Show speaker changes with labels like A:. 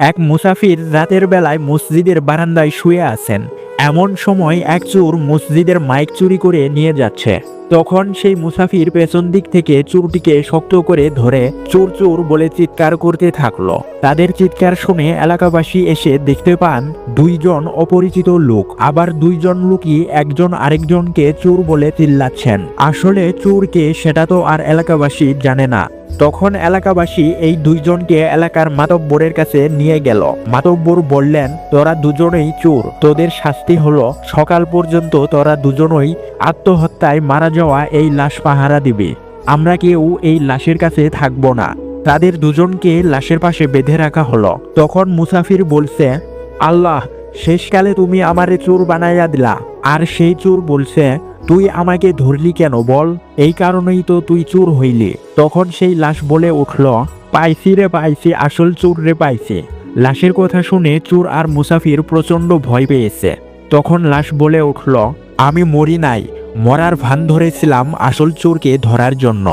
A: এক মুসাফির রাতের বেলায় মসজিদের বারান্দায় শুয়ে আছেন। এমন সময় এক চোর মসজিদের মাইক চুরি করে নিয়ে যাচ্ছে। তখন সেই মুসাফির পেছন দিক থেকে চোরটিকে শক্ত করে ধরে চোর চোর বলে চিৎকার করতে থাকলো। তাদের চিৎকার শুনে এলাকাবাসী এসে দেখতে পান দুইজন অপরিচিত লোক, আবার দুইজন লোকই একজন আরেকজনকে চোর বলে চিল্লাচ্ছেন। আসলে চোরকে সেটা তো আর এলাকাবাসী জানে না। তখন এলাকাবাসী এই দুইজনকে এলাকার মাতব্বরের কাছে নিয়ে গেল। মাতব্বর বললেন, তোরা দুজনেই চোর, তোদের শাস্তি হলো সকাল পর্যন্ত তোরা দুজনেই আত্মহত্যায় মারা যাওয়া এই লাশ পাহারা দিবি। আমরা কেউ এই লাশের কাছে থাকবো না। তাদের দুজনকে লাশের পাশে বেঁধে রাখা হলো। তখন মুসাফির বলছে, আল্লাহ, শেষকালে তুমি আমারে চোর বানাইয়া দিলা। আর সেই চোর বলছে, তুই আমাকে ধরলি কেন বল, এই কারণেই তো তুই চোর হইলি। তখন সেই লাশ বলে উঠল, পাইছি রে পাইছি, আসল চোর রে পাইছি। লাশের কথা শুনে চোর আর মুসাফির প্রচন্ড ভয় পেয়েছে। তখন লাশ বলে উঠল, আমি মরি নাই, মরার ভান ধরেছিলাম আসল চোরকে ধরার জন্য।